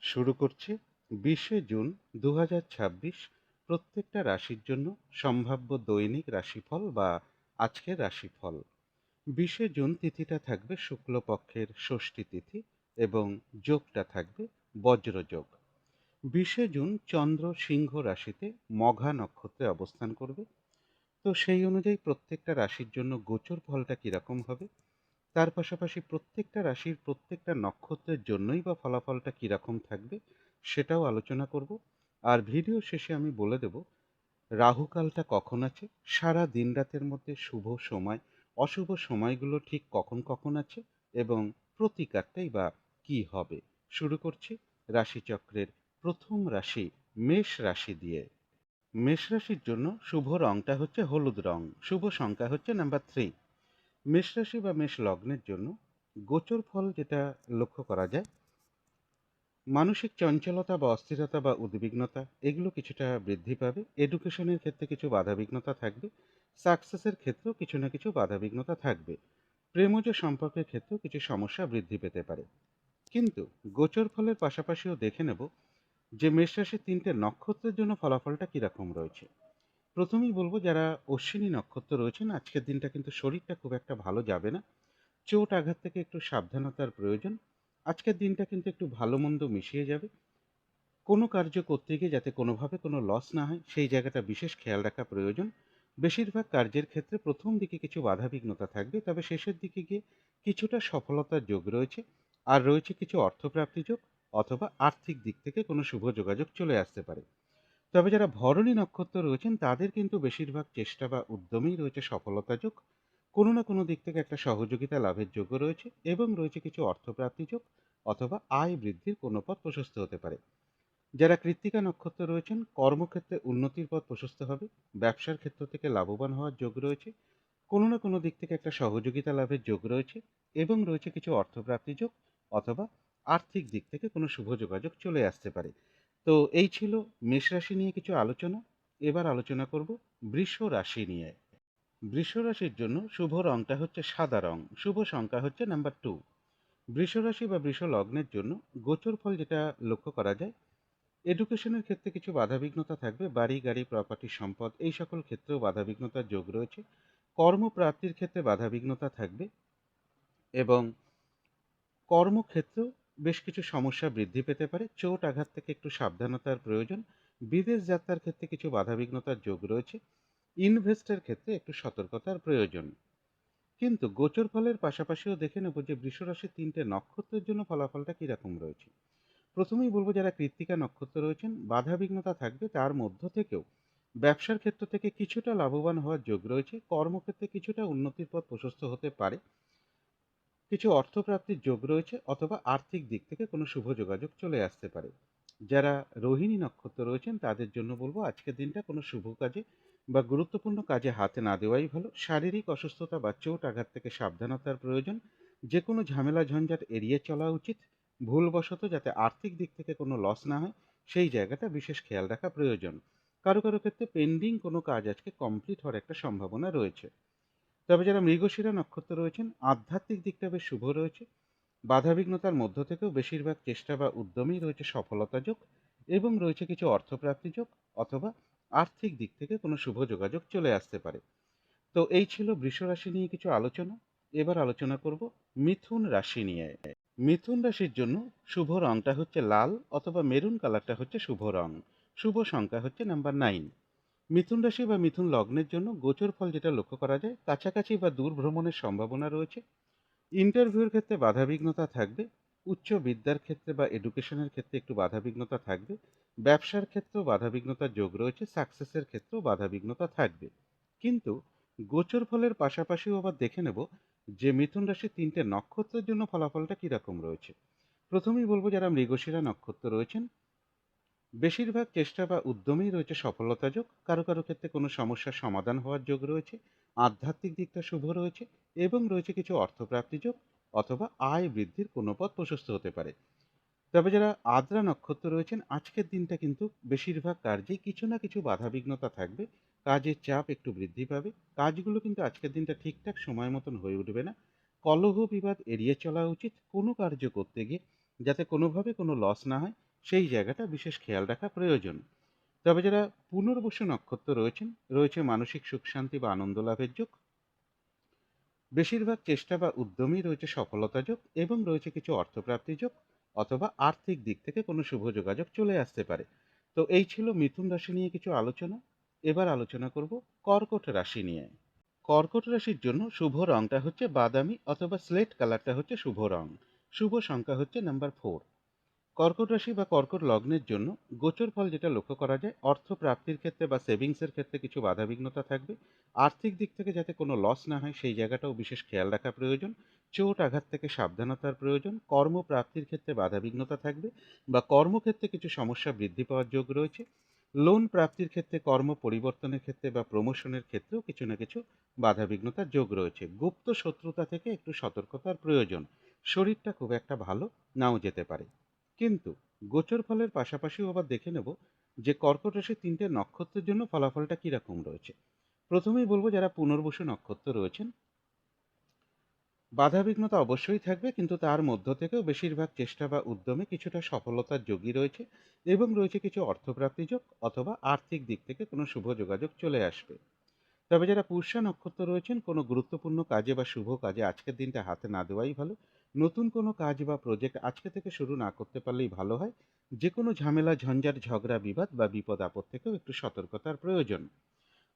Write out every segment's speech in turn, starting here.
শুরু করছি 20শে জুন 2026 প্রত্যেকটা রাশির জন্য সম্ভাব্য দৈনিক রাশিফল বা আজকের রাশিফল। 20শে জুন তিথিটা থাকবে শুক্লপক্ষের ষষ্ঠী তিথি এবং যোগটা থাকবে বজ্রযোগ। 20শে জুন চন্দ্র সিংহ রাশিতে মঘা নক্ষত্রে অবস্থান করবে। তো সেই অনুযায়ী প্রত্যেকটা রাশির জন্য গোচর ফলটা কিরকম হবে, তার পাশাপাশি প্রত্যেকটা রাশির প্রত্যেকটা নক্ষত্রের জন্যই বা ফলাফলটা কীরকম থাকবে সেটাও আলোচনা করব। আর ভিডিও শেষে আমি বলে দেব রাহুকালটা কখন আছে, সারা দিন রাতের মধ্যে শুভ সময় অশুভ সময়গুলো ঠিক কখন কখন আছে এবং প্রতিকারটাই বা কী হবে। শুরু করছি রাশিচক্রের প্রথম রাশি মেষ রাশি দিয়ে। মেষ রাশির জন্য শুভ রংটা হচ্ছে হলুদ রং, শুভ সংখ্যা হচ্ছে নাম্বার 3। মেষ রাশি বা মেষ লগ্নের জন্য গোচর ফল যেটা লক্ষ্য করা যায়, মানসিক চঞ্চলতা বা অস্থিরতা বা উদ্বিগ্নতা এগুলো কিছুটা বৃদ্ধি পাবে। এডুকেশনের ক্ষেত্রে কিছু বাধাবিঘ্নতা থাকবে, সাকসেসের ক্ষেত্রেও কিছু না কিছু বাধাবিঘ্নতা থাকবে, প্রেমজ সম্পর্কের ক্ষেত্রেও কিছু সমস্যা বৃদ্ধি পেতে পারে। কিন্তু গোচর ফলের পাশাপাশিও দেখে নেব যে মেষ রাশির 3টে নক্ষত্রের জন্য ফলাফলটা কীরকম রয়েছে। প্রথমেই বলবো যারা অশ্বিনী নক্ষত্র রয়েছেন আজকের দিনটা কিন্তু শরীরটা খুব একটা ভালো যাবে না, চোট আঘাত থেকে একটু সাবধানতার প্রয়োজন। আজকের দিনটা কিন্তু একটু ভালো মন্দ মিশিয়ে যাবে। কোনো কার্য করতে গিয়ে যাতে কোনোভাবে কোনো লস না হয় সেই জায়গাটা বিশেষ খেয়াল রাখা প্রয়োজন। বেশিরভাগ কার্যের ক্ষেত্রে প্রথম দিকে কিছু বাধাবিঘ্নতা থাকবে, তবে শেষের দিকে গিয়ে কিছুটা সফলতার যোগ রয়েছে। আর রয়েছে কিছু অর্থপ্রাপ্তি যোগ অথবা আর্থিক দিক থেকে কোনো শুভ যোগাযোগ চলে আসতে পারে। তবে যারা ভরণী নক্ষত্র রয়েছেন তাদের কিন্তু বেশিরভাগ চেষ্টা বা উদ্যমেই রয়েছে সফলতা যোগ, কোনো না কোনো দিক থেকে একটা সহযোগিতা লাভের যোগ্য রয়েছে এবং রয়েছে কিছু অর্থপ্রাপ্তি যোগ অথবা আয় বৃদ্ধির কোনো পথ প্রশস্ত হতে পারে। যারা কৃত্তিকা নক্ষত্র রয়েছেন কর্মক্ষেত্রে উন্নতির পথ প্রশস্ত হবে, ব্যবসার ক্ষেত্র থেকে লাভবান হওয়ার যোগ রয়েছে, কোনো না কোনো দিক থেকে একটা সহযোগিতা লাভের যোগ রয়েছে এবং রয়েছে কিছু অর্থপ্রাপ্তি যোগ অথবা আর্থিক দিক থেকে কোনো শুভ যোগাযোগ চলে আসতে পারে। তো এই ছিল মেষ রাশি নিয়ে কিছু আলোচনা। এবার আলোচনা করব বৃষ রাশি নিয়ে। বৃষ রাশির জন্য শুভ রংটা হচ্ছে সাদা রং, শুভ সংখ্যা হচ্ছে নাম্বার 2। বৃষ রাশি বা বৃষ লগ্নের জন্য গোচর ফল যেটা লক্ষ্য করা যায়, এডুকেশনের ক্ষেত্রে কিছু বাধাবিঘ্নতা থাকবে, বাড়ি গাড়ি প্রপার্টি সম্পদ এই সকল ক্ষেত্রেও বাধাবিঘ্নতার যোগ রয়েছে, কর্মপ্রাপ্তির ক্ষেত্রে বাধাবিঘ্নতা থাকবে এবং কর্মক্ষেত্রেও বেশ কিছু সমস্যা বৃদ্ধি পেতে পারে, চোট আঘাত থেকে একটু সাবধানতার প্রয়োজন, বিদেশ যাত্রার ক্ষেত্রে কিছু বাধাবিঘ্নতার যোগ রয়েছে, ইনভেস্টের ক্ষেত্রে একটু সতর্কতার প্রয়োজন। কিন্তু গোচর ফলের পাশাপাশিও দেখে নেব যে বৃষ রাশির 3টে নক্ষত্রের জন্য ফলাফলটা কীরকম রয়েছে। প্রথমেই বলবো যারা কৃত্তিকা নক্ষত্র রয়েছেন বাধাবিঘ্নতা থাকবে, তার মধ্য থেকেও ব্যবসার ক্ষেত্র থেকে কিছুটা লাভবান হওয়ার যোগ রয়েছে, কর্মক্ষেত্রে কিছুটা উন্নতির পথ প্রশস্ত হতে পারে, কিছু অর্থপ্রাপ্তির যোগ রয়েছে অথবা আর্থিক দিক থেকে কোনো শুভ যোগাযোগ চলে আসতে পারে। যারা রোহিণী নক্ষত্র রয়েছেন তাদের জন্য বলবো আজকের দিনটা কোনো শুভ কাজে বা গুরুত্বপূর্ণ কাজে হাতে না দেওয়াই ভালো, শারীরিক অসুস্থতা বা চোট আঘাত থেকে সাবধানতার প্রয়োজন, যে কোনো ঝামেলা ঝঞ্ঝাট এড়িয়ে চলা উচিত, ভুলবশত যাতে আর্থিক দিক থেকে কোনো লস না হয় সেই জায়গাটা বিশেষ খেয়াল রাখা প্রয়োজন। কারো কারো ক্ষেত্রে পেন্ডিং কোনো কাজ আজকে কমপ্লিট হওয়ার একটা সম্ভাবনা রয়েছে। তবে যারা মৃগশিরা নক্ষত্র রয়েছেন আধ্যাত্মিক দিকটা বেশ শুভ রয়েছে, বাধাবিঘ্নতার মধ্য থেকেও বেশিরভাগ চেষ্টা বা উদ্যমেই রয়েছে সফলতা যোগ এবং রয়েছে কিছু অর্থপ্রাপ্তি যোগ অথবা আর্থিক দিক থেকে কোনো শুভ যোগাযোগ চলে আসতে পারে। তো এই ছিল বৃষ রাশি নিয়ে কিছু আলোচনা। এবার আলোচনা করব মিথুন রাশি নিয়ে। মিথুন রাশির জন্য শুভ রংটা হচ্ছে লাল অথবা মেরুন কালারটা হচ্ছে শুভ রং, শুভ সংখ্যা হচ্ছে নাম্বার 9। মিথুন রাশি বা মিথুন লগ্নের জন্য গোচর ফল যেটা লক্ষ্য করা যায়, কাছাকাছি বা দূর ভ্রমণের সম্ভাবনা রয়েছে, ইন্টারভিউর ক্ষেত্রে বাধাবিঘ্নতা থাকবে, উচ্চ বিদ্যার ক্ষেত্রে বা এডুকেশনের ক্ষেত্রে একটু বাধাবিঘ্নতা থাকবে, ব্যবসার ক্ষেত্রেও বাধাবিঘ্নতার যোগ রয়েছে, সাকসেসের ক্ষেত্রেও বাধাবিঘ্নতা থাকবে। কিন্তু গোচর ফলের পাশাপাশিও আবার দেখে নেব যে মিথুন রাশির 3টে নক্ষত্রের জন্য ফলাফলটা কীরকম রয়েছে। প্রথমেই বলবো যারা মৃগশিরা নক্ষত্র রয়েছেন বেশিরভাগ চেষ্টা বা উদ্যমেই রয়েছে সফলতা যোগ, কারো কারো ক্ষেত্রে কোনো সমস্যার সমাধান হওয়ার যোগ রয়েছে, আধ্যাত্মিক দিকটা শুভ রয়েছে এবং রয়েছে কিছু অর্থপ্রাপ্তি যোগ অথবা আয় বৃদ্ধির কোনো পথ প্রশস্ত হতে পারে। তবে যারা আদ্রা নক্ষত্র রয়েছেন আজকের দিনটা কিন্তু বেশিরভাগ কার্যেই কিছু না কিছু বাধাবিঘ্নতা থাকবে, কাজের চাপ একটু বৃদ্ধি পাবে, কাজগুলো কিন্তু আজকের দিনটা ঠিকঠাক সময় মতন হয়ে উঠবে না, কলহ বিবাদ এড়িয়ে চলা উচিত, কোনো কার্য করতে গিয়ে যাতে কোনোভাবে কোনো লস না হয় সেই জায়গাটা বিশেষ খেয়াল রাখা প্রয়োজন। তবে যারা পুনর্বসু নক্ষত্র রয়েছে মানসিক সুখ শান্তি বা আনন্দ লাভের যোগ। বেশিরভাগ চেষ্টা বা উদ্যমই রয়েছে সফলতা যোগ এবং রয়েছে কিছু অর্থপ্রাপ্তি যোগ অথবা আর্থিক দিক থেকে কোনো শুভ যোগাযোগ চলে আসতে পারে। তো এই ছিল মিথুন রাশি নিয়ে কিছু আলোচনা। এবার আলোচনা করব কর্কট রাশি নিয়ে। কর্কট রাশির জন্য শুভ রংটা হচ্ছে বাদামি অথবা স্লেট কালারটা হচ্ছে শুভ রং। শুভ সংখ্যা হচ্ছে নাম্বার 4। কর্কট রাশি বা কর্কট লগ্নের জন্য গোচর ফল যেটা লক্ষ্য করা যায়, অর্থ প্রাপ্তির ক্ষেত্রে বা সেভিংসের ক্ষেত্রে কিছু বাধাবিঘ্নতা থাকবে। আর্থিক দিক থেকে যাতে কোনো লস না হয় সেই জায়গাটাও বিশেষ খেয়াল রাখা প্রয়োজন। চোট আঘাত থেকে সাবধানতার প্রয়োজন। কর্মপ্রাপ্তির ক্ষেত্রে বাধাবিঘ্নতা থাকবে বা কর্মক্ষেত্রে কিছু সমস্যা বৃদ্ধি পাওয়ার যোগ রয়েছে। লোন প্রাপ্তির ক্ষেত্রে, কর্ম পরিবর্তনের ক্ষেত্রে বা প্রমোশনের ক্ষেত্রেও কিছু না কিছু বাধাবিঘ্নতার যোগ রয়েছে। গুপ্ত শত্রুতা থেকে একটু সতর্কতার প্রয়োজন। শরীরটা খুব একটা ভালো নাও যেতে পারে। কিন্তু গোচর ফলের পাশাপাশিও আবার দেখে নেব যে কর্কট রাশির 3টে নক্ষত্রের জন্য ফলাফলটা কিরকম রয়েছে। প্রথমেই বলবো যারা পুনর্বসু নক্ষত্র রয়েছেন, বাধাবিঘ্নতা অবশ্যই থাকবে, কিন্তু তার মধ্য থেকেও বেশিরভাগ চেষ্টা বা উদ্যমে কিছুটা সফলতার যোগই রয়েছে এবং রয়েছে কিছু অর্থপ্রাপ্তি যোগ অথবা আর্থিক দিক থেকে কোনো শুভ যোগাযোগ চলে আসবে। তবে যারা পুষ্যা নক্ষত্র রয়েছেন, কোনো গুরুত্বপূর্ণ কাজে বা শুভ কাজে আজকের দিনটা হাতে না দেওয়াই ভালো। নতুন কোনো কাজ বা প্রজেক্ট আজকে থেকে শুরু না করতে পারলেই ভালো হয়। যে কোনো ঝামেলা ঝঞ্ঝাট ঝগড়া বিবাদ বা বিপদ আপদ থেকেও একটু সতর্কতার প্রয়োজন।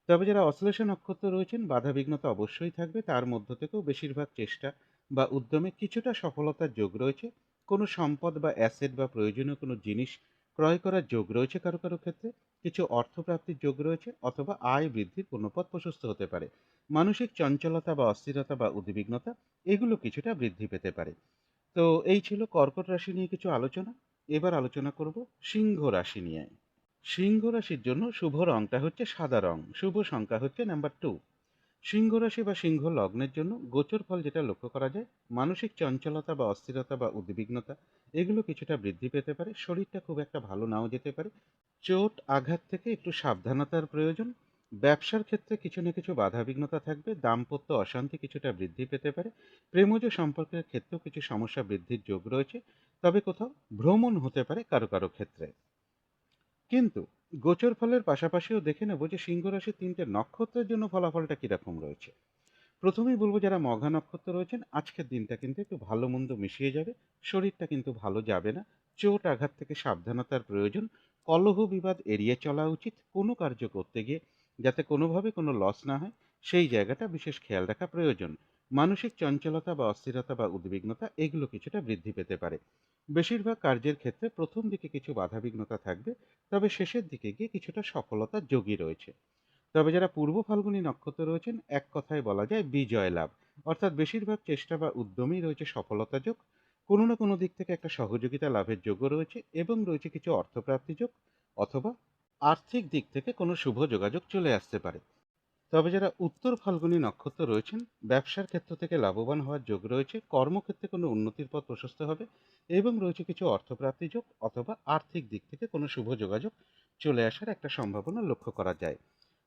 তবে যারা অশ্লেষা নক্ষত্র রয়েছেন, বাধাবিঘ্নতা অবশ্যই থাকবে, তার মধ্য থেকেও বেশিরভাগ চেষ্টা বা উদ্যমে কিছুটা সফলতার যোগ রয়েছে। কোনো সম্পদ বা অ্যাসেট বা প্রয়োজনীয় কোনো জিনিস ক্রয় করার যোগ রয়েছে কারো কারো ক্ষেত্রে। কিছু অর্থপ্রাপ্তির যোগ রয়েছে অথবা আয় বৃদ্ধির কোনো পথ প্রশস্ত হতে পারে। মানসিক চঞ্চলতা বা অস্থিরতা বা উদ্বিগ্নতা এগুলো কিছুটা বৃদ্ধি পেতে পারে। তো এই ছিল কর্কট রাশি নিয়ে কিছু আলোচনা। এবার আলোচনা করব সিংহ রাশি নিয়ে। সিংহ রাশির জন্য শুভ রংটা হচ্ছে সাদা রং। শুভ সংখ্যা হচ্ছে নাম্বার 2। সিংহ রাশি বা সিংহ লগ্নের জন্য গোচর ফল যেটা লক্ষ্য করা যায়, মানসিক চঞ্চলতা বা অস্থিরতা বা উদ্বিগ্নতা এগুলো কিছুটা বৃদ্ধি পেতে পারে। শরীরটা খুব একটা ভালো নাও যেতে পারে। চোট আঘাত থেকে একটু সাবধানতার প্রয়োজন। ব্যবসার ক্ষেত্রে কিছু না কিছু বাধাবিঘ্নতা থাকবে। দাম্পত্য অশান্তি কিছুটা বৃদ্ধি পেতে পারে। প্রেমজ সম্পর্কের ক্ষেত্রেও কিছু সমস্যা বৃদ্ধির যোগ রয়েছে। তবে কোথাও ভ্রমণ হতে পারে কারো কারো ক্ষেত্রে। কিন্তু গোচর ফলের পাশাপাশিও দেখে নেব যে সিংহ রাশির 3টে নক্ষত্রের জন্য ফলাফলটা কিরকম রয়েছে। প্রথমেই বলবো যারা মঘা নক্ষত্র রয়েছেন, আজকের দিনটা কিন্তু একটু ভালো মন্দ মিশিয়ে যাবে। শরীরটা কিন্তু ভালো যাবে না। চোট আঘাত থেকে সাবধানতার প্রয়োজন। কলহ বিবাদ এড়িয়ে চলা উচিত। কোনো কার্য করতে গিয়ে যাতে কোনোভাবে কোনো লস না হয় সেই জায়গাটা বিশেষ খেয়াল রাখা প্রয়োজন। মানসিক চঞ্চলতা বা অস্থিরতা বা উদ্বিগ্নতা এগুলো কিছুটা বৃদ্ধি পেতে পারে। বেশিরভাগ কার্যের ক্ষেত্রে প্রথম দিকে কিছু বাধাবিঘ্নতা থাকবে, তবে শেষের দিকে গিয়ে কিছুটা সফলতার যোগই রয়েছে। তবে যারা পূর্ব ফাল্গুনী নক্ষত্র রয়েছেন, এক কথায় বলা যায় বিজয় লাভ। অর্থাৎ বেশিরভাগ চেষ্টা বা উদ্যমেই রয়েছে সফলতা যোগ। কোনো না কোনো দিক থেকে একটা সহযোগিতা লাভের যোগও রয়েছে এবং রয়েছে কিছু অর্থপ্রাপ্তি যোগ অথবা আর্থিক দিক থেকে কোনো শুভ যোগাযোগ চলে আসতে পারে। তবে যারা উত্তর ফাল্গুনী নক্ষত্র রয়েছেন, ব্যবসার ক্ষেত্র থেকে লাভবান হওয়ার যোগ রয়েছে। কর্মক্ষেত্রে কোনো উন্নতির পথ প্রশস্ত হবে এবং রয়েছে কিছু অর্থপ্রাপ্তি যোগ অথবা আর্থিক দিক থেকে কোনো শুভ যোগাযোগ চলে আসার একটা সম্ভাবনা লক্ষ্য করা যায়।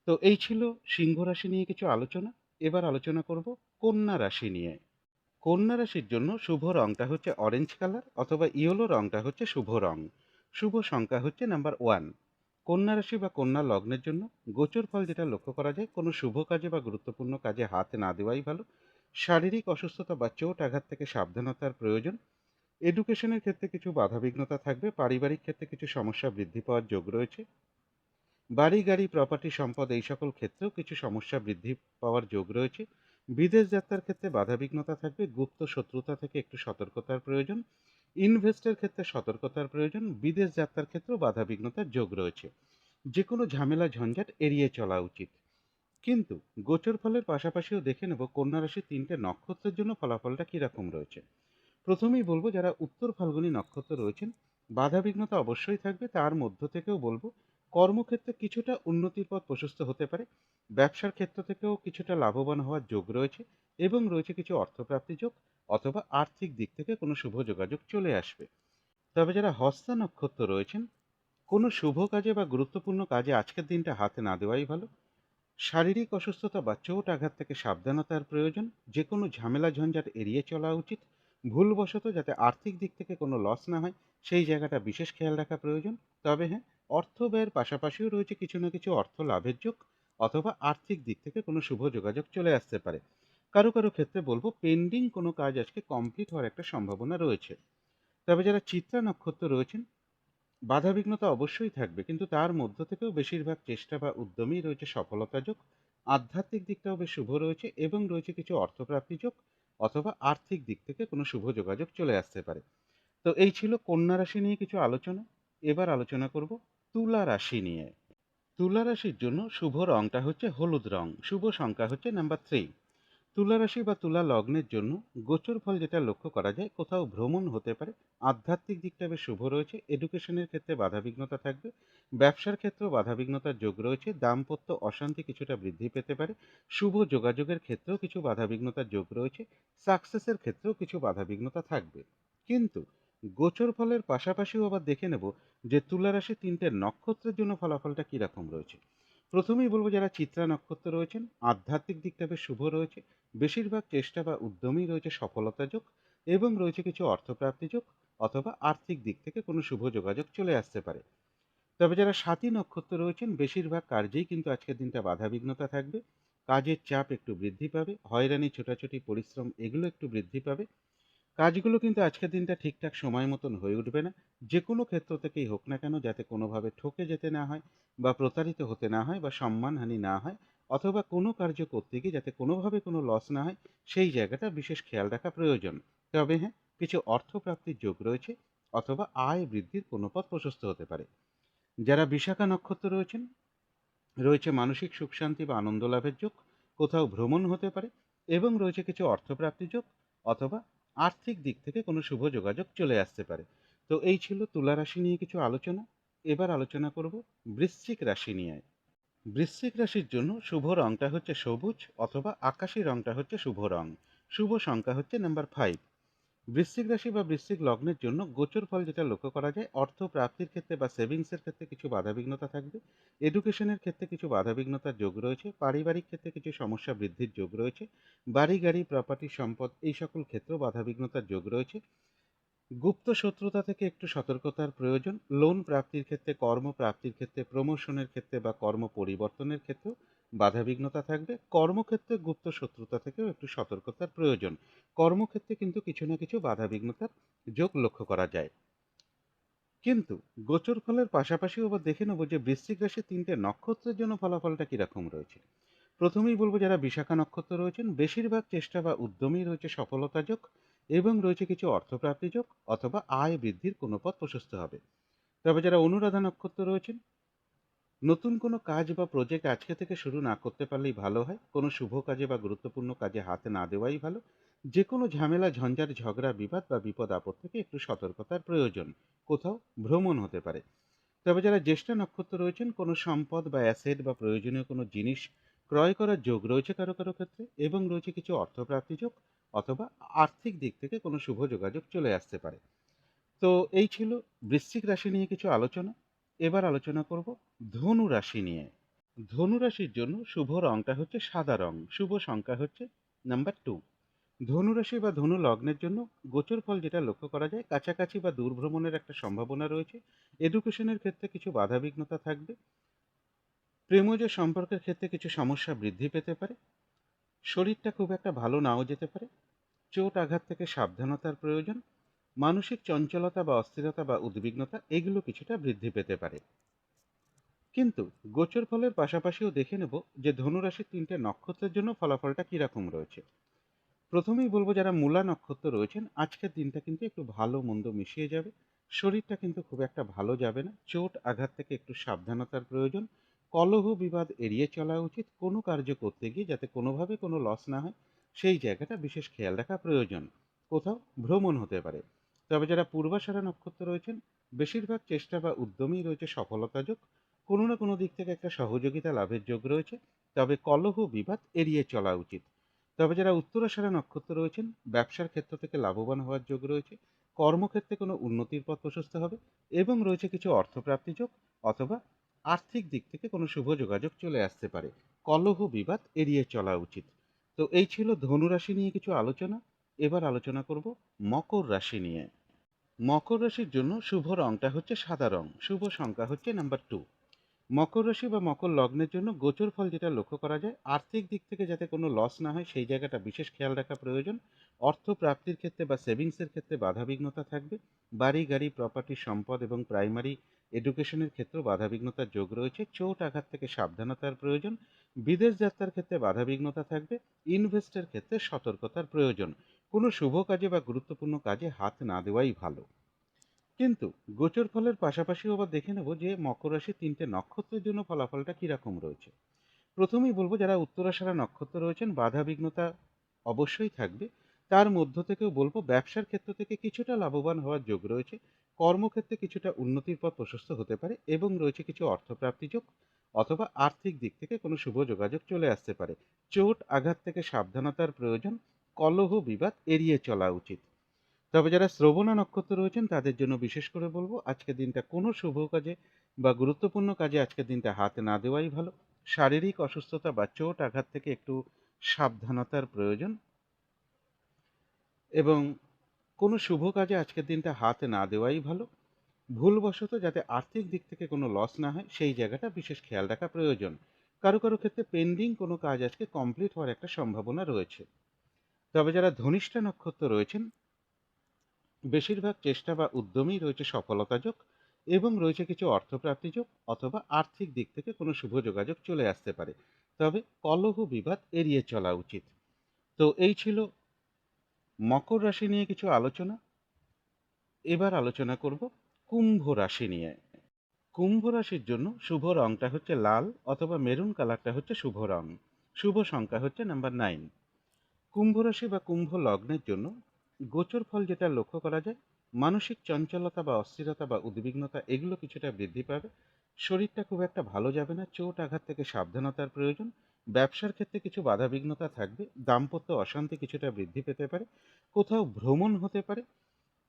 তো এই ছিল সিংহ রাশি নিয়ে কিছু আলোচনা। এবার আলোচনা করব কন্যা রাশি নিয়ে। কন্যা রাশির জন্য শুভ রংটা হচ্ছে অরেঞ্জ কালার অথবা ইয়েলো রংটা হচ্ছে শুভ রং। শুভ সংখ্যা হচ্ছে নাম্বার 1। কন্যা রাশি বা কন্যা লগ্নের জন্য গোচর ফল যেটা লক্ষ্য করা যায়, কোনো শুভ কাজে বা গুরুত্বপূর্ণ কাজে হাত না দেওয়াই ভালো। শারীরিক অসুস্থতা বা চোট আঘাত থেকে সাবধানতার প্রয়োজন। এডুকেশনের ক্ষেত্রে কিছু বাধাবিঘ্নতা থাকবে। পারিবারিক ক্ষেত্রে কিছু সমস্যা বৃদ্ধি পাওয়ার যোগ রয়েছে। বাড়ি গাড়ি প্রপার্টি সম্পদ এই সকল ক্ষেত্রেও কিছু সমস্যা বৃদ্ধি পাওয়ার যোগ রয়েছে। বিদেশ যাত্রার ক্ষেত্রে বাধাবিঘ্নতা থাকবে। গুপ্ত শত্রুতা থেকে একটু সতর্কতার প্রয়োজন। ইনভেস্টের ক্ষেত্রে সতর্কতার প্রয়োজন। বিদেশ যাত্রার ক্ষেত্রেও বাধাবিঘ্নতার যোগ রয়েছে। যে কোনো ঝামেলা ঝঞ্ঝাট এড়িয়ে চলা উচিত। কিন্তু গোচর ফলের পাশাপাশিও দেখে নেব কন্যা রাশির 3টে নক্ষত্রের জন্য ফলাফলটা কিরকম রয়েছে। প্রথমেই বলবো যারা উত্তর ফাল্গুনী নক্ষত্র রয়েছেন, বাধাবিঘ্নতা অবশ্যই থাকবে। তার মধ্য থেকেও বলবো কর্মক্ষেত্রে কিছুটা উন্নতির পথ প্রশস্ত হতে পারে। ব্যবসার ক্ষেত্র থেকেও কিছুটা লাভবান হওয়ার যোগ রয়েছে এবং রয়েছে কিছু অর্থপ্রাপ্তি যোগ অথবা আর্থিক দিক থেকে কোনো শুভ যোগাযোগ চলে আসবে। তবে যারা হস্তা নক্ষত্র রয়েছেন, কোনো শুভ কাজে বা গুরুত্বপূর্ণ কাজে আজকের দিনটা হাতে না দেওয়াই ভালো। শারীরিক অসুস্থতা বা চোট আঘাত থেকে সাবধানতার প্রয়োজন। যে কোনো ঝামেলা ঝঞ্ঝাট এড়িয়ে চলা উচিত। ভুলবশত যাতে আর্থিক দিক থেকে কোনো লস না হয় সেই জায়গাটা বিশেষ খেয়াল রাখা প্রয়োজন। তবে হ্যাঁ, অর্থ ব্যয়ের পাশাপাশিও রয়েছে কিছু না কিছু অর্থ লাভের যোগ, অথবা আর্থিক দিক থেকে কোনো শুভ যোগাযোগ চলে আসতে পারে। কারো কারো ক্ষেত্রে বলবো পেন্ডিং কোনো কাজ আজকে কমপ্লিট হওয়ার একটা সম্ভাবনা রয়েছে। তবে যারা চিত্রা নক্ষত্র রয়েছেন, বাধাবিঘ্নতা অবশ্যই থাকবে, কিন্তু তার মধ্য থেকেও বেশিরভাগ চেষ্টা বা উদ্যমেই রয়েছে সফলতা যোগ। আধ্যাত্মিক দিকটাও বেশ শুভ রয়েছে এবং রয়েছে কিছু অর্থপ্রাপ্তি যোগ, অথবা আর্থিক দিক থেকে কোনো শুভ যোগাযোগ চলে আসতে পারে। তো এই ছিল কন্যা রাশি নিয়ে কিছু আলোচনা। এবার আলোচনা করব তুলা রাশি নিয়ে। তুলা রাশির জন্য শুভ রংটা হচ্ছে হলুদ রং, শুভ সংখ্যা হচ্ছে নাম্বার 3। তুলা রাশি বা তুলা লগ্নের জন্য গোচর ফল যেটা লক্ষ্য করা যায়, কোথাও ভ্রমণ হতে পারে, আধ্যাত্মিক দিকটা বেশ শুভ রয়েছে, এডুকেশনের ক্ষেত্রে বাধাবিঘ্নতা থাকবে, ব্যবসার ক্ষেত্রেও বাধাবিঘ্নতার যোগ রয়েছে, দাম্পত্য অশান্তি কিছুটা বৃদ্ধি পেতে পারে, শুভ যোগাযোগের ক্ষেত্রেও কিছু বাধাবিঘ্নতার যোগ রয়েছে, সাকসেসের ক্ষেত্রেও কিছু বাধাবিঘ্নতা থাকবে। কিন্তু গোচর ফলের পাশাপাশিও আবার দেখে নেব যে তুলা রাশি 3টে নক্ষত্রের জন্য ফলাফলটা কীরকম রয়েছে। প্রথমেই বলবো যারা চিত্রা নক্ষত্র রয়েছেন, আধ্যাত্মিক দিকটা বেশ শুভ রয়েছে, বেশিরভাগ চেষ্টা বা উদ্যমেই রয়েছে সফলতা যোগ, এবং রয়েছে কিছু অর্থপ্রাপ্তি যোগ, অথবা আর্থিক দিক থেকে কোনো শুভ যোগাযোগ চলে আসতে পারে। তবে যারা সাথী নক্ষত্র রয়েছেন, বেশিরভাগ কার্যেই কিন্তু আজকের দিনটা বাধাবিঘ্নতা থাকবে, কাজের চাপ একটু বৃদ্ধি পাবে, হয়রানি ছোটাছুটি পরিশ্রম এগুলো একটু বৃদ্ধি পাবে, কাজগুলো কিন্তু আজকের দিনটা ঠিকঠাক সময় মতন হয়ে উঠবে না। যে কোনো ক্ষেত্র থেকেই হোক না কেন, যাতে কোনোভাবে ঠকে যেতে না হয়, বা প্রতারিত হতে না হয়, বা সম্মানহানি না হয়, অথবা কোনো কার্য করতে গিয়ে যাতে কোনোভাবে কোনো লস না হয়, সেই জায়গাটা বিশেষ খেয়াল রাখা প্রয়োজন। তবে হ্যাঁ, কিছু অর্থপ্রাপ্তির যোগ রয়েছে, অথবা আয় বৃদ্ধির কোনো পথ প্রশস্ত হতে পারে। যারা বিশাখা নক্ষত্র রয়েছেন, রয়েছে মানসিক সুখ শান্তি বা আনন্দ লাভের যোগ, কোথাও ভ্রমণ হতে পারে, এবং রয়েছে কিছু অর্থপ্রাপ্তি যোগ, অথবা আর্থিক দিক থেকে কোনো শুভ যোগাযোগ চলে আসতে পারে। তো এই ছিল তুলা রাশি নিয়ে কিছু আলোচনা। এবার আলোচনা করব বৃশ্চিক রাশি নিয়ে। বৃশ্চিক রাশির জন্য শুভ রংটা হচ্ছে সবুজ, অথবা আকাশি রংটা হচ্ছে শুভ রং, শুভ সংখ্যা হচ্ছে নাম্বার 5। বৃশ্চিক রাশি বা বৃশ্চিক লগ্নের জন্য গোচর ফল যেটা লক্ষ্য করা যায়, অর্থ প্রাপ্তির ক্ষেত্রে বা সেভিংসের ক্ষেত্রে কিছু বাধাবিঘ্নতা থাকবে, এডুকেশনের ক্ষেত্রে কিছু বাধাবিঘ্নতার যোগ রয়েছে, পারিবারিক ক্ষেত্রে কিছু সমস্যা বৃদ্ধির যোগ রয়েছে, বাড়ি গাড়ি প্রপার্টি সম্পদ এই সকল ক্ষেত্রেও বাধাবিঘ্নতার যোগ রয়েছে, গুপ্ত শত্রুতা থেকে একটু সতর্কতার প্রয়োজন, লোন প্রাপ্তির ক্ষেত্রে, কর্ম প্রাপ্তির ক্ষেত্রে, প্রমোশনের ক্ষেত্রে বা কর্ম পরিবর্তনের ক্ষেত্রেও বাধাবিঘ্নতা থাকবে, কর্মক্ষেত্রে গুপ্ত শত্রুতা থেকেও একটু সতর্কতার প্রয়োজন। কর্মক্ষেত্রে কিন্তু কিছু না কিছু বাধাবিঘ্নতার যোগ লক্ষ্য করা যায়। কিন্তু গোচর ফলের পাশাপাশিও আবার দেখে নেব যে বৃশ্চিক রাশির 3টে নক্ষত্রের জন্য ফলাফলটা কীরকম রয়েছে। প্রথমেই বলবো যারা বিশাখা নক্ষত্র রয়েছেন, বেশিরভাগ চেষ্টা বা উদ্যমেই রয়েছে সফলতা যোগ, এবং রয়েছে কিছু অর্থপ্রাপ্তি যোগ, অথবা আয় বৃদ্ধির কোনো পথ প্রশস্ত হবে। তবে যারা অনুরাধা নক্ষত্র রয়েছেন, নতুন কোনো কাজ বা প্রজেক্ট আজকে থেকে শুরু না করতে পারলেই ভালো হয়, কোনো শুভ কাজে বা গুরুত্বপূর্ণ কাজে হাতে না দেওয়াই ভালো, যে কোনো ঝামেলা ঝঞ্ঝাট ঝগড়া বিবাদ বা বিপদ আপদ থেকে একটু সতর্কতার প্রয়োজন, কোথাও ভ্রমণ হতে পারে। তবে যারা জ্যেষ্ঠা নক্ষত্র রয়েছেন, কোনো সম্পদ বা অ্যাসেট বা প্রয়োজনীয় কোনো জিনিস ক্রয় করার যোগ রয়েছে কারো কারো ক্ষেত্রে, এবং রয়েছে কিছু অর্থপ্রাপ্তি যোগ, অথবা আর্থিক দিক থেকে কোনো শুভ যোগাযোগ চলে আসতে পারে। তো এই ছিল বৃশ্চিক রাশি নিয়ে কিছু আলোচনা। এবার আলোচনা করব ধনু রাশি নিয়ে। ধনু রাশির জন্য শুভ রংটা হচ্ছে সাদা রং, শুভ সংখ্যা হচ্ছে নাম্বার 2। ধনুরাশি বা ধনু লগ্নের জন্য গোচর ফল যেটা লক্ষ্য করা যায়, কাছাকাছি বা দূর ভ্রমণের একটা সম্ভাবনা রয়েছে, এডুকেশনের ক্ষেত্রে কিছু বাধাবিঘ্নতা থাকবে, প্রেমজ সম্পর্কের ক্ষেত্রে কিছু সমস্যা বৃদ্ধি পেতে পারে, শরীরটা খুব একটা ভালো নাও যেতে পারে, চোট আঘাত থেকে সাবধানতার প্রয়োজন, মানসিক চঞ্চলতা বা অস্থিরতা বা উদ্বিগ্নতা এগুলো কিছুটা বৃদ্ধি পেতে পারে। কিন্তু গোচর ফলের পাশাপাশিও দেখে নেব যে ধনুরাশির 3টে নক্ষত্রের জন্য ফলাফলটা কীরকম রয়েছে। প্রথমেই বলবো যারা মূলা নক্ষত্র রয়েছেন, আজকের দিনটা কিন্তু একটু ভালো মন্দ মিশিয়ে যাবে, শরীরটা কিন্তু খুব একটা ভালো যাবে না, চোট আঘাত থেকে একটু সাবধানতার প্রয়োজন, কলহ বিবাদ এড়িয়ে চলা উচিত, কোনো কার্য করতে গিয়ে যাতে কোনোভাবে কোনো লস না হয় সেই জায়গাটা বিশেষ খেয়াল রাখা প্রয়োজন, কোথাও ভ্রমণ হতে পারে। তবে যারা পূর্বাষাঢ়া নক্ষত্র রয়েছেন, বেশিরভাগ চেষ্টা বা উদ্যমেই রয়েছে সফলতা যোগ, কোনো না কোনো দিক থেকে একটা সহযোগিতা লাভের যোগ রয়েছে, তবে কলহ বিবাদ এড়িয়ে চলা উচিত। তবে যারা উত্তরাষাঢ়া নক্ষত্র রয়েছেন, ব্যবসার ক্ষেত্র থেকে লাভবান হওয়ার যোগ রয়েছে, কর্মক্ষেত্রে কোনো উন্নতির পথ প্রশস্ত হবে, এবং রয়েছে কিছু অর্থপ্রাপ্তি যোগ, অথবা আর্থিক দিক থেকে কোনো শুভ যোগাযোগ চলে আসতে পারে, কলহ বিবাদ এড়িয়ে চলা উচিত। তো এই ছিল ধনুরাশি নিয়ে কিছু আলোচনা। এবার আলোচনা করব মকর রাশি নিয়ে। মকর রাশির জন্য শুভ রংটা হচ্ছে সাদা রং, শুভ সংখ্যা হচ্ছে নাম্বার 2। মকর রাশি বা মকর লগ্নের জন্য গোচর ফল যেটা লক্ষ্য করা যায়, আর্থিক দিক থেকে যাতে কোনো লস না হয় সেই জায়গাটা বিশেষ খেয়াল রাখা প্রয়োজন। অর্থ প্রাপ্তির ক্ষেত্রে বা সেভিংসের ক্ষেত্রে বাধাবিঘ্নতা থাকবে। বাড়ি গাড়ি প্রপার্টি সম্পদ এবং প্রাইমারি এডুকেশনের ক্ষেত্রেও বাধাবিঘ্নতার যোগ রয়েছে। চোট আঘাত থেকে সাবধানতার প্রয়োজন। বিদেশ যাত্রার ক্ষেত্রে বাধাবিঘ্নতা থাকবে। ইনভেস্টের ক্ষেত্রে সতর্কতার প্রয়োজন। কোনো শুভ কাজে বা গুরুত্বপূর্ণ কাজে হাত না দেওয়াই ভালো। কিন্তু গোচর ফলের পাশাপাশিও আবার দেখে নেব যে মকর রাশির 3টে নক্ষত্রের জন্য ফলাফলটা কিরকম রয়েছে। প্রথমেই বলবো যারা উত্তরাষাঢ়া নক্ষত্র রয়েছেন বাধা বিঘ্নতা অবশ্যই থাকবে। তার মধ্য থেকেও বলবো ব্যবসার ক্ষেত্র থেকে কিছুটা লাভবান হওয়ার যোগ রয়েছে। কর্মক্ষেত্রে কিছুটা উন্নতির পথ প্রশস্ত হতে পারে এবং রয়েছে কিছু অর্থপ্রাপ্তি যোগ, অথবা আর্থিক দিক থেকে কোনো শুভ যোগাযোগ চলে আসতে পারে। চোট আঘাত থেকে সাবধানতার প্রয়োজন। কলহ বিবাদ এড়িয়ে চলা উচিত। তবে যারা শ্রবণা নক্ষত্র রয়েছেন তাদের জন্য বিশেষ করে বলবো আজকের দিনটা কোনো শুভ কাজে বা গুরুত্বপূর্ণ কাজে আজকের দিনটা হাত না দেওয়াই ভালো। শারীরিক অসুস্থতা বা চোট আঘাত থেকে একটু সাবধানতার প্রয়োজন এবং কোনো শুভ কাজে আজকের দিনটা হাত না দেওয়াই ভালো। ভুলবশত যাতে আর্থিক দিক থেকে কোনো লস না হয় সেই জায়গাটা বিশেষ খেয়াল রাখা প্রয়োজন। কারো কারো ক্ষেত্রে পেন্ডিং কোনো কাজ আজকে কমপ্লিট হওয়ার একটা সম্ভাবনা রয়েছে। তবে যারা ধনিষ্ঠা নক্ষত্র রয়েছেন বেশিরভাগ চেষ্টা বা উদ্যমেই রয়েছে সফলতা যোগ এবং রয়েছে কিছু অর্থপ্রাপ্তি যোগ, অথবা আর্থিক দিক থেকে কোনো শুভ যোগাযোগ চলে আসতে পারে। তবে কলহ বিবাদ এড়িয়ে চলা উচিত। তো এই ছিল মকর রাশি নিয়ে কিছু আলোচনা। এবার আলোচনা করব কুম্ভ রাশি নিয়ে। কুম্ভ রাশির জন্য শুভ রংটা হচ্ছে লাল অথবা মেরুন কালারটা হচ্ছে শুভ রং। শুভ সংখ্যা হচ্ছে নাম্বার 9। কুম্ভ রাশি বা কুম্ভ লগ্নের জন্য গোচর ফল যেটা লক্ষ্য করা যায়, মানসিক চঞ্চলতা বা অস্থিরতা বা উদ্বিগ্নতা এগুলো কিছুটা বৃদ্ধি পাবে। শরীরটা খুব একটা ভালো যাবে না, চোট আঘাত থেকে সাবধানতার প্রয়োজন। ব্যবসার ক্ষেত্রে কিছু বাধাবিঘ্নতা থাকবে। দাম্পত্য অশান্তি কিছুটা বৃদ্ধি পেতে পারে। কোথাও ভ্রমণ হতে পারে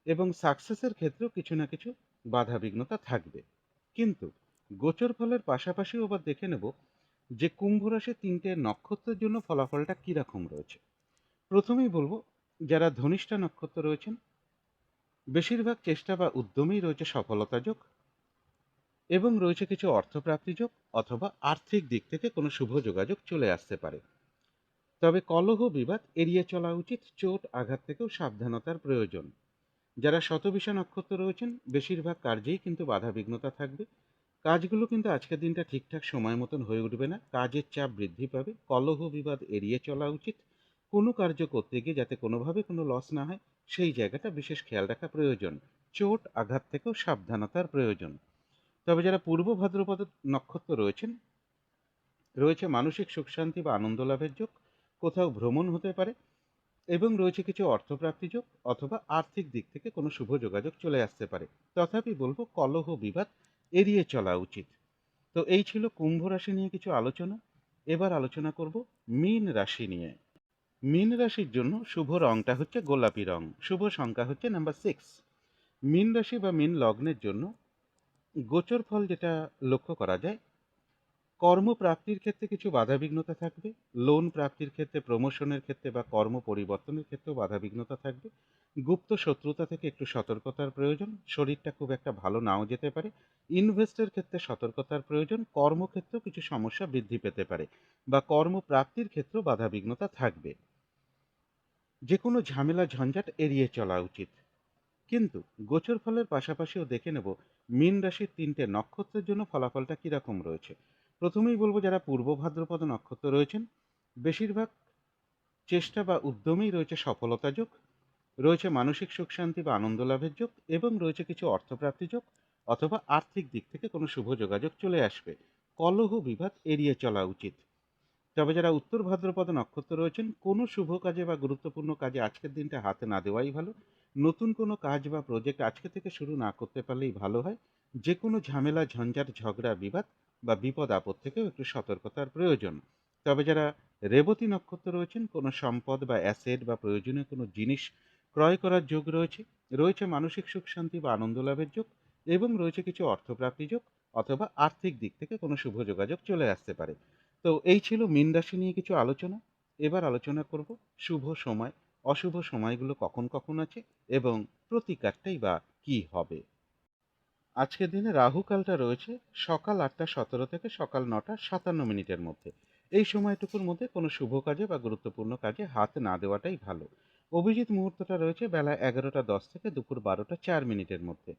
এবং সাকসেসের ক্ষেত্রেও কিছু না কিছু বাধাবিঘ্নতা থাকবে। কিন্তু গোচর ফলের পাশাপাশিও আবার দেখে নেব যে কুম্ভ রাশির 3টে নক্ষত্রের জন্য ফলাফলটা কিরকম রয়েছে। প্রথমেই বলবো যারা ধনিষ্ঠা নক্ষত্র রয়েছেন বেশিরভাগ চেষ্টা বা উদ্যমেই রয়েছে সফলতা যোগ এবং রয়েছে কিছু অর্থপ্রাপ্তি যোগ, অথবা আর্থিক দিক থেকে কোনো শুভ যোগাযোগ চলে আসতে পারে। তবে কলহ বিবাদ এড়িয়ে চলা উচিত। চোট আঘাত থেকেও সাবধানতার প্রয়োজন। যারা শতবিষা নক্ষত্র রয়েছেন বেশিরভাগ কার্যেই কিন্তু বাধা বিঘ্নতা থাকবে। কাজগুলো কিন্তু আজকের দিনটা ঠিকঠাক সময় মতন হয়ে উঠবে না, কাজের চাপ বৃদ্ধি পাবে। কলহ বিবাদ এড়িয়ে চলা উচিত। কোনো কার্য করতে গিয়ে যাতে কোনোভাবে কোনো লস না হয় সেই জায়গাটা বিশেষ খেয়াল রাখা প্রয়োজন। চোট আঘাত থেকেও সাবধানতার প্রয়োজন। তবে যারা পূর্ব ভাদ্রপদ নক্ষত্র রয়েছেন রয়েছে মানসিক সুখ শান্তি বা আনন্দ লাভের যোগ। কোথাও ভ্রমণ হতে পারে এবং রয়েছে কিছু অর্থপ্রাপ্তি যোগ, অথবা আর্থিক দিক থেকে কোনো শুভ যোগাযোগ চলে আসতে পারে। তথাপি বলবো কলহ বিবাদ এড়িয়ে চলা উচিত। তো এই ছিল কুম্ভ রাশি নিয়ে কিছু আলোচনা। এবার আলোচনা করব মীন রাশি নিয়ে। মীন রাশির জন্য শুভ রংটা হচ্ছে গোলাপি রং। শুভ সংখ্যা হচ্ছে নাম্বার 6। মীন রাশি বা মীন লগ্নের জন্য গোচর ফল যেটা লক্ষ্য করা যায়, কর্মপ্রাপ্তির ক্ষেত্রে কিছু বাধাবিঘ্নতা থাকবে। লোন প্রাপ্তির ক্ষেত্রে, প্রমোশনের ক্ষেত্রে বা কর্ম পরিবর্তনের ক্ষেত্রেও বাধাবিঘ্নতা থাকবে। গুপ্ত শত্রুতা থেকে একটু সতর্কতার প্রয়োজন। শরীরটা খুব একটা ভালো নাও যেতে পারে। ইনভেস্টের ক্ষেত্রে সতর্কতার প্রয়োজন। কর্মক্ষেত্রেও কিছু সমস্যা বৃদ্ধি পেতে পারে বা কর্মপ্রাপ্তির ক্ষেত্রেও বাধাবিঘ্নতা থাকবে। যে কোনো ঝামেলা ঝঞ্ঝাট এড়িয়ে চলা উচিত। কিন্তু গোচর ফলের পাশাপাশিও দেখে নেব মীন রাশির 3টে নক্ষত্রের জন্য ফলাফলটা কিরকম রয়েছে। প্রথমেই বলবো যারা পূর্ব ভাদ্রপদ নক্ষত্র রয়েছেন বেশিরভাগ চেষ্টা বা উদ্যমেই রয়েছে সফলতা যোগ, রয়েছে মানসিক সুখ শান্তি বা আনন্দ লাভের যোগ এবং রয়েছে কিছু অর্থপ্রাপ্তি যোগ, অথবা আর্থিক দিক থেকে কোনো শুভ যোগাযোগ চলে আসবে। কলহ বিবাদ এড়িয়ে চলা উচিত। তবে যারা উত্তর ভাদ্রপদ নক্ষত্র রয়েছেন কোনো শুভ কাজে বা গুরুত্বপূর্ণ কাজে আজকের দিনটা হাতে না দেওয়াই ভালো। নতুন কোনো কাজ বা প্রজেক্ট আজকে থেকে শুরু না করতে পারলেই ভালো হয়। যে কোনো ঝামেলা ঝঞ্ঝাট ঝগড়া বিবাদ বা বিপদ আপদ থেকেও একটু সতর্কতার প্রয়োজন। তবে যারা রেবতী নক্ষত্র রয়েছেন কোনো সম্পদ বা অ্যাসেট বা প্রয়োজনীয় কোনো জিনিস ক্রয় করার যোগ রয়েছে। রয়েছে মানসিক সুখ শান্তি বা আনন্দ লাভের যোগ এবং রয়েছে কিছু অর্থপ্রাপ্তি যোগ, অথবা আর্থিক দিক থেকে কোনো শুভ যোগাযোগ চলে আসতে পারে। তো এই ছিল মীন রাশি নিয়ে কিছু আলোচনা। এবার আলোচনা করব শুভ সময় অশুভ সময়গুলো কখন কখন আছে এবং প্রতিকারটাই বা কি হবে। আজকের দিনে রাহু কালটা রয়েছে সকাল 8:17 থেকে সকাল 9:57 মধ্যে। এই সময়টুকুর মধ্যে কোনো শুভ কাজে বা গুরুত্বপূর্ণ কাজে হাত না দেওয়াটাই ভালো। অভিজিৎ মুহূর্তটা রয়েছে বেলা 11:10 থেকে দুপুর 12:04 মধ্যে।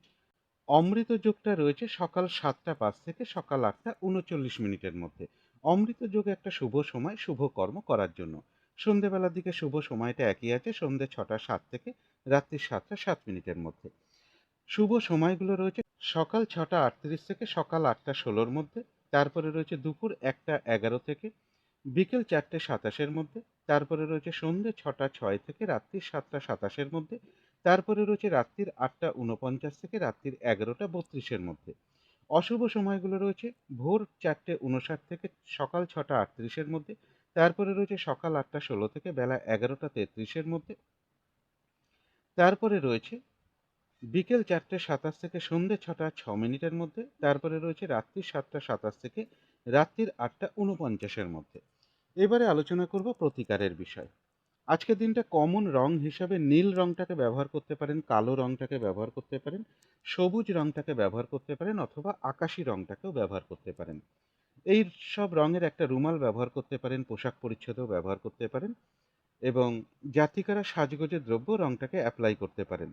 অমৃত যোগটা রয়েছে সকাল 7:05 থেকে সকাল 8:39 মধ্যে। অমৃত যোগ একটা শুভ সময় শুভ কর্ম করার জন্য। সন্ধেবেলার দিকে শুভ সময়টা একই আছে, সন্ধে 6:07 থেকে রাত্রি 7:07 মধ্যে। শুভ সময়গুলো রয়েছে সকাল 6:38 থেকে সকাল 8:16 মধ্যে। তারপরে রয়েছে দুপুর 1:11 থেকে বিকেল 4:27 মধ্যে। তারপরে রয়েছে সন্ধে 6:06 থেকে রাত্রি 7:27 মধ্যে। তারপরে রয়েছে রাত্রির 8:49 থেকে রাত্রির 11:32 মধ্যে। অশুভ সময়গুলো রয়েছে ভোর 4:59 থেকে সকাল 6:38 মধ্যে। তারপরে রয়েছে সকাল 8:16 থেকে বেলা 11:33 মধ্যে। তারপরে রয়েছে বিকেল 4:27 থেকে সন্ধে 6:06 মধ্যে। তারপরে রয়েছে রাত্রি 7:27 থেকে রাত্রির 8:49 মধ্যে। এবারে আলোচনা করব প্রতিকারের বিষয়। আজকের দিনটা কমন রং হিসাবে নীল রংটাকে ব্যবহার করতে পারেন, কালো রংটাকে ব্যবহার করতে পারেন, সবুজ রংটাকে ব্যবহার করতে পারেন, অথবা আকাশি রংটাকেও ব্যবহার করতে পারেন। এই সব রঙের একটা রুমাল ব্যবহার করতে পারেন, পোশাক পরিচ্ছদেও ব্যবহার করতে পারেন, এবং জাতিকারা সাজগোজের দ্রব্য রংটাকে অ্যাপ্লাই করতে পারেন।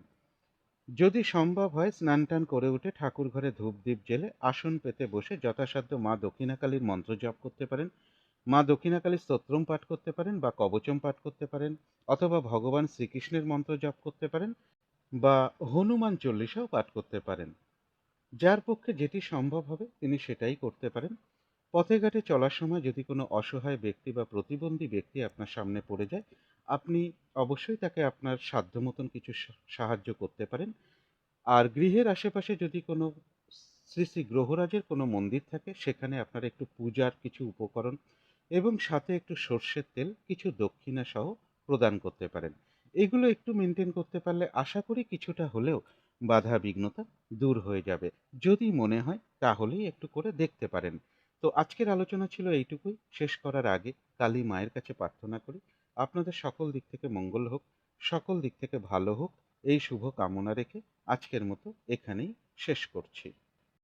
যদি সম্ভব হয় স্নান টান করে উঠে ঠাকুর ঘরে ধূপ দ্বীপ জেলে আসন পেতে বসে যথাসাধ্য মা দক্ষিণাকালীর মন্ত্র জপ করতে পারেন, মা দক্ষিণাকালীর স্তোত্রম পাঠ করতে পারেন বা কবচম পাঠ করতে পারেন, অথবা ভগবান শ্রীকৃষ্ণের মন্ত্র জপ করতে পারেন বা হনুমান চল্লিশাও পাঠ করতে পারেন। যার পক্ষে যেটি সম্ভব হবে তিনি সেটাই করতে পারেন। পথে ঘাটে চলার সময় যদি কোনো অসহায় ব্যক্তি বা প্রতিবন্ধী ব্যক্তি আপনার সামনে পড়ে যায়, আপনি অবশ্যই তাকে আপনার সাধ্য মতন কিছু সাহায্য করতে পারেন। আর গৃহের আশেপাশে যদি কোনো শ্রী শ্রী গ্রহরাজের কোনো মন্দির থাকে, সেখানে আপনারা একটু পূজার কিছু উপকরণ এবং সাথে একটু সর্ষের তেল, কিছু দক্ষিণা সহ প্রদান করতে পারেন। এগুলো একটু মেনটেন করতে পারলে আশা করি কিছুটা হলেও বাধা বিঘ্নতা দূর হয়ে যাবে। যদি মনে হয় তাহলেই একটু করে দেখতে পারেন। তো আজকের আলোচনা ছিল এইটুকুই। শেষ করার আগে কালী মায়ের কাছে প্রার্থনা করি আপনাদের সকল দিক থেকে মঙ্গল হোক, সকল দিক থেকে ভালো হোক, এই শুভ কামনা রেখে আজকের মতো এখানেই শেষ করছি।